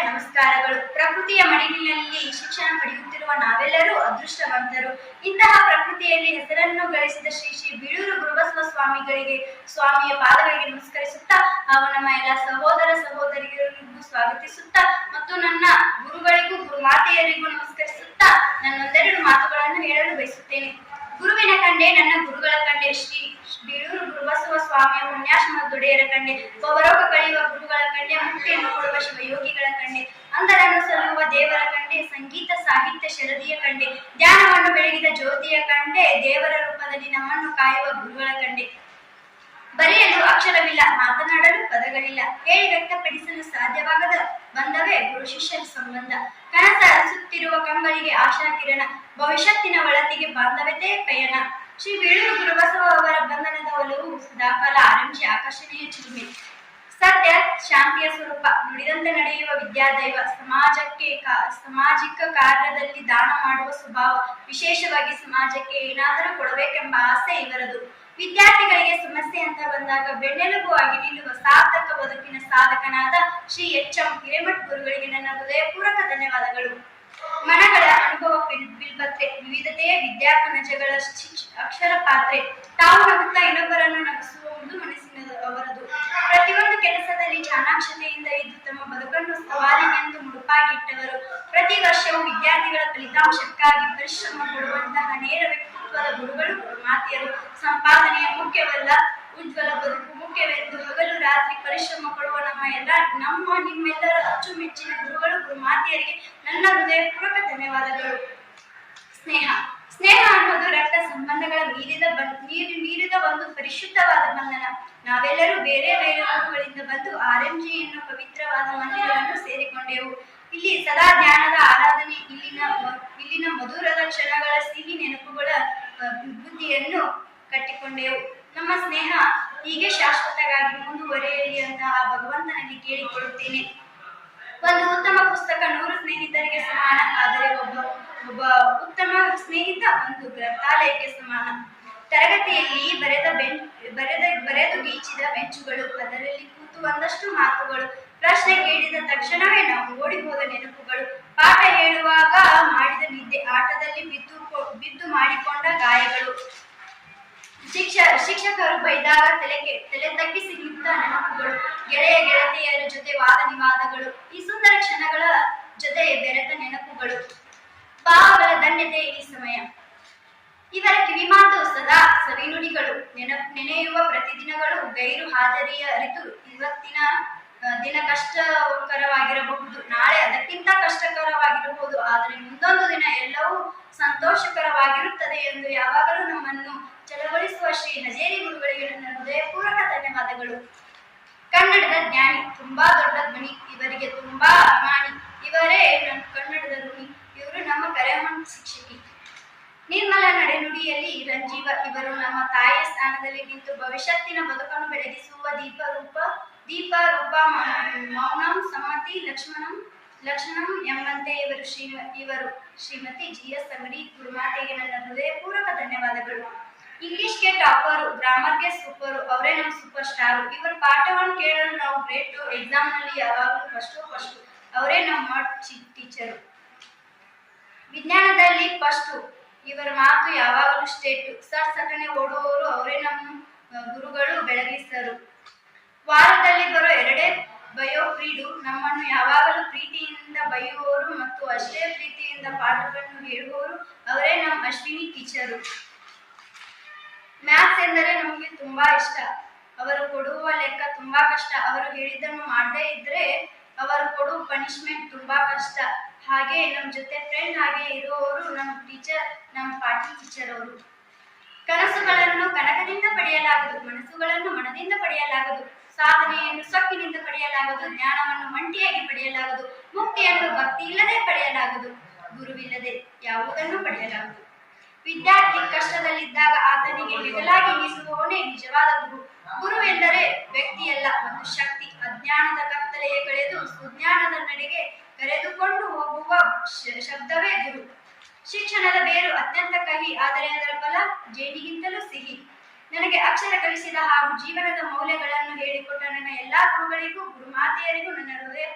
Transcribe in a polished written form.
ನಮಸ್ಕಾರಗಳು. ಪ್ರಕೃತಿಯ ಮಡಿಲಿನಲ್ಲಿ ಶಿಕ್ಷಣ ಪಡೆಯುತ್ತಿರುವ ನಾವೆಲ್ಲರೂ ಅದೃಷ್ಟವಂತರು. ಇಂತಹ ಪ್ರಕೃತಿಯಲ್ಲಿ ಹೆಸರನ್ನು ಗಳಿಸಿದ ಶ್ರೀ ಶ್ರೀ ಬೀಳೂರು ಗುರುಬಸವ ಸ್ವಾಮಿಯ ಪಾದಗಳಿಗೆ ನಮಸ್ಕರಿಸುತ್ತಾ ಹಾಗೂ ನಮ್ಮ ಎಲ್ಲ ಸಹೋದರ ಸಹೋದರಿಯರಿಗೂ ಸ್ವಾಗತಿಸುತ್ತಾ ಮತ್ತು ನನ್ನ ಗುರುಗಳಿಗೂ ಗುರುಮಾತೆಯರಿಗೂ ನಮಸ್ಕರಿಸುತ್ತಾ ನನ್ನೊಂದೆರಡು ಮಾತುಗಳನ್ನು ಹೇಳಲು ಬಯಸುತ್ತೇನೆ. ಗುರುವಿನ ಕಂಡೆ ನನ್ನ ಗುರುಗಳ ಕಂಡೆ, ಶ್ರೀ ಬೀಳೂರು ಗುರುಬಸವ ಸ್ವಾಮಿಯ ಪುಣ್ಯಾಶ್ರಮದ ದೊಡೆಯರ ಕಂಡೆ, ಭವರೋಗ ಕಳೆಯುವ ಗುರುಗಳ ಕಂಡೆ, ಮುಕ್ತಿಯನ್ನು ಕೊಡುವ ಶಿವಯೋಗಿಗಳ ಕಂಡೆ, ಅಂಧರನ್ನು ಸಲ್ಲುವ ದೇವರ ಕಂಡೆ, ಸಂಗೀತ ಸಾಹಿತ್ಯ ಶರದಿಯ ಕಂಡೆ, ಧ್ಯಾನವನ್ನು ಬೆಳಗಿದ ಜ್ಯೋತಿಯ ಕಂಡೆ, ದೇವರ ರೂಪದಲ್ಲಿ ನಮ್ಮನ್ನು ಕಾಯುವ ಗುರುಗಳ ಕಂಡೆ. ಬರೆಯಲು ಅಕ್ಷರವಿಲ್ಲ, ಮಾತನಾಡಲು ಪದಗಳಿಲ್ಲ, ಹೇಳಿ ವ್ಯಕ್ತಪಡಿಸಲು ಸಾಧ್ಯವಾಗದ ಬಂಧವೇ ಗುರು ಶಿಷ್ಯರ ಸಂಬಂಧ. ಕನಸ ಅರಸುತ್ತಿರುವ ಕಂಗಳಿಗೆ ಆಶಾ ಕಿರಣ, ಭವಿಷ್ಯತ್ತಿನ ಒಳತಿಗೆ ಬಾಂಧವ್ಯತೆ ಪಯಣ. ಶ್ರೀ ಬೀಳೂರು ಗುರುಬಸವ ಅವರ ಬಂಧನದ ಒಲವು ಸದಾಕಾಲ ಆರಂಭಿ ಆಕರ್ಷಣೆಯ ಚಿಲುಮೆ. ಸತ್ಯ ಶಾಂತಿಯ ಸ್ವರೂಪ, ನುಡಿದಂತೆ ನಡೆಯುವ ವಿದ್ಯಾದೈವ, ಸಾಮಾಜಿಕ ಕಾರ್ಯದಲ್ಲಿ ದಾನ ಮಾಡುವ ಸ್ವಭಾವ, ವಿಶೇಷವಾಗಿ ಸಮಾಜಕ್ಕೆ ಏನಾದರೂ ಕೊಡಬೇಕೆಂಬ ಆಸೆ ಇವರದು. ವಿದ್ಯಾರ್ಥಿಗಳಿಗೆ ಸಮಸ್ಯೆ ಅಂತ ಬಂದಾಗ ಬೆನ್ನೆಲುಬು ಆಗಿ ನಿಲ್ಲುವ ಸಾರ್ಥಕ ಬದುಕಿನ ಸಾಧಕನಾದ ಶ್ರೀ ಎಚ್ ಎಂ ಹಿರೇಮಠ ಗುರುಗಳಿಗೆ ನನ್ನ ಹೃದಯಪೂರ್ವಕ ಧನ್ಯವಾದಗಳು. ಮನಗಳ ಅನುಭವ ಬಿಲ್ಪತ್ರೆ, ವಿವಿಧತೆಯ ವಿದ್ಯಾಕನಜಗಳ ಅಕ್ಷರ ಪಾತ್ರೆ, ತಾವು ನಗುತ್ತಾ ಇನ್ನೊಬ್ಬರನ್ನು ನಗಿಸುವ ಒಂದು ಮನಸ್ಸಿನವರದು. ಪ್ರತಿಯೊಂದು ಕೆಲಸದಲ್ಲಿ ಚಾಣಾಕ್ಷತೆಯಿಂದ ಇದ್ದು ತಮ್ಮ ಬದುಕನ್ನು ಸವಾಲಿನೆಂದು ಮುಡುಪಾಗಿಟ್ಟವರು. ಪ್ರತಿ ವರ್ಷವೂ ವಿದ್ಯಾರ್ಥಿಗಳ ಫಲಿತಾಂಶಕ್ಕಾಗಿ ಪರಿಶ್ರಮ ಕೊಡುವಂತಹ ನೇರ ವ್ಯಕ್ತಿತ್ವದ ಗುರುಗಳು ಗುರುಮಾತೆಯರು. ಸಂಪಾದನೆಯ ಮುಖ್ಯವಲ್ಲ, ಉಜ್ವಲ ಬದುಕು ಮುಖ್ಯವೆಂದು ಹಗಲು ರಾತ್ರಿ ಪರಿಶ್ರಮ ಪಡುವ ನಿಮ್ಮೆಲ್ಲರ ಅಚ್ಚುಮೆಚ್ಚಿನ ಗುರುಗಳು ಗುರುಮಾತೆಯರಿಗೆ ನನ್ನ ಹೃದಯಪೂರ್ವಕ ಧನ್ಯವಾದಗಳು. ಸ್ನೇಹ ಅನ್ನೋದು ರಕ್ತ ಸಂಬಂಧಗಳ ಮೀರಿದ ಒಂದು ಪರಿಶುದ್ಧವಾದ ಬಂಧನ. ನಾವೆಲ್ಲರೂ ಬೇರೆ ಬೇರೆ ಊರುಗಳಿಂದ ಬಂದು RMG ಎನ್ನುವ ಪವಿತ್ರವಾದ ಮಂದಿರವನ್ನು ಸೇರಿಕೊಂಡೆವು. ಇಲ್ಲಿ ಸದಾ ಜ್ಞಾನದ ಆರಾಧನೆ, ಇಲ್ಲಿನ ಮಧುರದ ಕ್ಷಣಗಳ ಸಿಹಿ ನೆನಪುಗಳ ಬುದ್ಧಿಯನ್ನು ಕಟ್ಟಿಕೊಂಡೆವು. ನಮ್ಮ ಸ್ನೇಹ ಹೀಗೆ ಶಾಶ್ವತವಾಗಿ ಮುಂದುವರೆಯಲಿ ಅಂತ ಆ ಭಗವಂತನಲ್ಲಿ ಕೇಳಿಕೊಳ್ಳುತ್ತೇನೆ. ಒಂದು ಉತ್ತಮ ಪುಸ್ತಕ 100 ಸ್ನೇಹಿತರಿಗೆ ಸಮಾನ, ಆದರೆ ಒಬ್ಬ ಉತ್ತಮ ಸ್ನೇಹಿತ ಒಂದು ಗ್ರಂಥಾಲಯಕ್ಕೆ ಸಮಾನ. ತರಗತಿಯಲ್ಲಿ ಬರೆದು ಗೀಚಿದ ಬೆಂಚುಗಳು, ಅದರಲ್ಲಿ ಕೂತು ಒಂದಷ್ಟು ಮಾತುಗಳು, ಪ್ರಶ್ನೆ ಕೇಳಿದ ತಕ್ಷಣವೇ ನಾವು ಓಡಿ ಹೋದ ನೆನಪುಗಳು, ಪಾಠ ಹೇಳುವಾಗ ಮಾಡಿದ ನಿದ್ದೆ, ಆಟದಲ್ಲಿ ಬಿದ್ದು ಮಾಡಿಕೊಂಡ ಗಾಯಗಳು, ಶಿಕ್ಷಕರು ಬೈದಾಗ ತಲೆ ತಗ್ಗಿಸಿ ನಿಂತ ನೆನಪುಗಳು, ಗೆಳತಿಯರ ಜೊತೆ ವಾದ ವಿವಾದಗಳು, ಈ ಸುಂದರ ಕ್ಷಣಗಳ ಜೊತೆ ಬೆರೆತ ನೆನಪುಗಳು, ಭಾವಗಳ ಧನ್ಯತೆ ಈ ಸಮಯ. ಇವರ ಕಿವಿಮಾತು ಸದಾ ಸವಿನುಡಿಗಳು, ನೆನೆಯುವ ಪ್ರತಿದಿನಗಳು, ಗೈರು ಹಾಜರಿಯ ಅರಿತು ಇವತ್ತಿನ ದಿನ ಕಷ್ಟಕರವಾಗಿರಬಹುದು, ನಾಳೆ ಅದಕ್ಕಿಂತ ಕಷ್ಟಕರವಾಗಿರಬಹುದು, ಆದರೆ ಮುಂದೊಂದು ದಿನ ಎಲ್ಲವೂ ಸಂತೋಷಕರವಾಗಿರುತ್ತದೆ ಎಂದು ಯಾವಾಗಲೂ ನಮ್ಮನ್ನು ಚಲಗೊಳಿಸುವ ಶ್ರೀ ಹಜೇರಿ ಗುರುಗಳಿಗೆ ನನ್ನ ಹೃದಯಪೂರ್ವಕ ಧನ್ಯವಾದಗಳು. ಕನ್ನಡದ ಜ್ಞಾನಿ, ತುಂಬಾ ದೊಡ್ಡ ಧ್ವನಿ, ಇವರಿಗೆ ತುಂಬಾ ಅಭಿಮಾನಿ, ಇವರೇ ನನ್ನ ಕನ್ನಡದ ಧ್ವನಿ, ಇವರು ನಮ್ಮ ಕರೆಮಣ್ ಶಿಕ್ಷಕಿ. ನಿರ್ಮಲ ನಡೆನುಡಿಯಲ್ಲಿ ರಂಜೀವ, ಇವರು ನಮ್ಮ ತಾಯಿಯ ಸ್ಥಾನದಲ್ಲಿ ನಿಂತು ಭವಿಷ್ಯತ್ತಿನ ಬದುಕನ್ನು ಬೆಳಗಿಸುವ ದೀಪರೂಪ ಮೌನಂ ಸಮ್ಮತಿ ಲಕ್ಷಣಂ ಎಂಬಂತೆ ಇವರು ಶ್ರೀಮತಿ GS ಅಂಗಡಿ. ಗುರುಮಾತೆಗೆ ನನ್ನ ಹೃದಯಪೂರ್ವಕ ಧನ್ಯವಾದಗಳು. ಇಂಗ್ಲಿಷ್ಗೆ ಟಾಪರು, ಗ್ರಾಮರ್ಗೆ ಸೂಪರು, ಅವರೇ ನಮ್ಮ ಸೂಪರ್ ಸ್ಟಾರು. ಇವರ ಪಾಠವನ್ನು ಕೇಳಲು ನಾವು ಗ್ರೇಟು, ಎಕ್ಸಾಮ್ ನಲ್ಲಿ ಯಾವಾಗಲೂ ಫಸ್ಟು, ಅವರೇ ನಮ್ಮ ಟೀಚರು. ವಿಜ್ಞಾನದಲ್ಲಿ ಫಸ್ಟು, ಇವರ ಮಾತು ಯಾವಾಗಲೂ ಸ್ಟೇಟು, ಸಟನೆ ಓಡುವವರು, ಅವರೇ ನಮ್ಮ ಗುರುಗಳು ಬೆಳಗಿಸರು. ವಾರದಲ್ಲಿ ಬರೋ 2 ಬಯೋ ಫ್ರೀಡು, ನಮ್ಮನ್ನು ಯಾವಾಗಲೂ ಪ್ರೀತಿಯಿಂದ ಬೈಯುವವರು ಮತ್ತು ಅಷ್ಟೇ ಪ್ರೀತಿಯಿಂದ ಪಾಠಗಳನ್ನು ಹೇಳುವವರು, ಅವರೇ ನಮ್ಮ ಅಶ್ವಿನಿ ಟೀಚರು. ಮ್ಯಾಥ್ಸ್ ಎಂದರೆ ನಮಗೆ ತುಂಬಾ ಇಷ್ಟ, ಅವರು ಕೊಡುವ ಲೆಕ್ಕ ತುಂಬಾ ಕಷ್ಟ, ಅವರು ಹೇಳಿದ್ದನ್ನು ಮಾಡದೇ ಇದ್ರೆ ಅವರು ಕೊಡುವ ಪನಿಷ್ಮೆಂಟ್ ತುಂಬಾ ಕಷ್ಟ. ಹಾಗೆ ನಮ್ಮ ಜೊತೆ ಫ್ರೆಂಡ್ ಹಾಗೆ ಇರುವವರು ನಮ್ಮ ಟೀಚರ್, ನಮ್ಮ ಪಾಠಿ ಟೀಚರ್ ಅವರು. ಕನಸುಗಳನ್ನು ಕನಕದಿಂದ ಪಡೆಯಲಾಗದು, ಮನಸ್ಸುಗಳನ್ನು ಮನದಿಂದ ಪಡೆಯಲಾಗದು, ಸಾಧನೆಯನ್ನು ಸೊಕ್ಕಿನಿಂದ ಪಡೆಯಲಾಗದು, ಜ್ಞಾನವನ್ನು ಮಂಟಿಯಾಗಿ ಪಡೆಯಲಾಗದು, ಮುಕ್ತಿಯನ್ನು ಭಕ್ತಿ ಇಲ್ಲದೆ ಪಡೆಯಲಾಗದು, ಗುರುವಿಲ್ಲದೆ ಯಾವುದನ್ನು ಪಡೆಯಲಾಗದು. ವಿದ್ಯಾರ್ಥಿ ಕಷ್ಟದಲ್ಲಿದ್ದಾಗ ಆತನಿಗೆ ಹೆಗಲಾಗಿ ನಿಲ್ಲುವವನೇ ನಿಜವಾದ ಗುರು. ಗುರುವೆಂದರೆ ವ್ಯಕ್ತಿಯಲ್ಲ, ಒಂದು ಶಕ್ತಿ. ಅಜ್ಞಾನದ ಕತ್ತಲೆಯ ಕಳೆದು ಸುಜ್ಞಾನದ ನಡೆಗೆ ಕರೆದುಕೊಂಡು ಹೋಗುವ ಶಬ್ದವೇ ಗುರು. ಶಿಕ್ಷಣದ ಬೇರು ಅತ್ಯಂತ ಕಹಿ, ಆದರೆ ಅದರ ಫಲ ಜೇನಿಗಿಂತಲೂ ಸಿಹಿ. ನನಗೆ ಅಕ್ಷರ ಕಲಿಸಿದ ಹಾಗೂ ಜೀವನದ ಮೌಲ್ಯಗಳನ್ನು ಹೇಳಿಕೊಟ್ಟ ನನ್ನ ಎಲ್ಲಾ ಗುರುಗಳಿಗೂ ಗುರುಮಾತೆಯರಿಗೂ ನನ್ನ ಹೃದಯ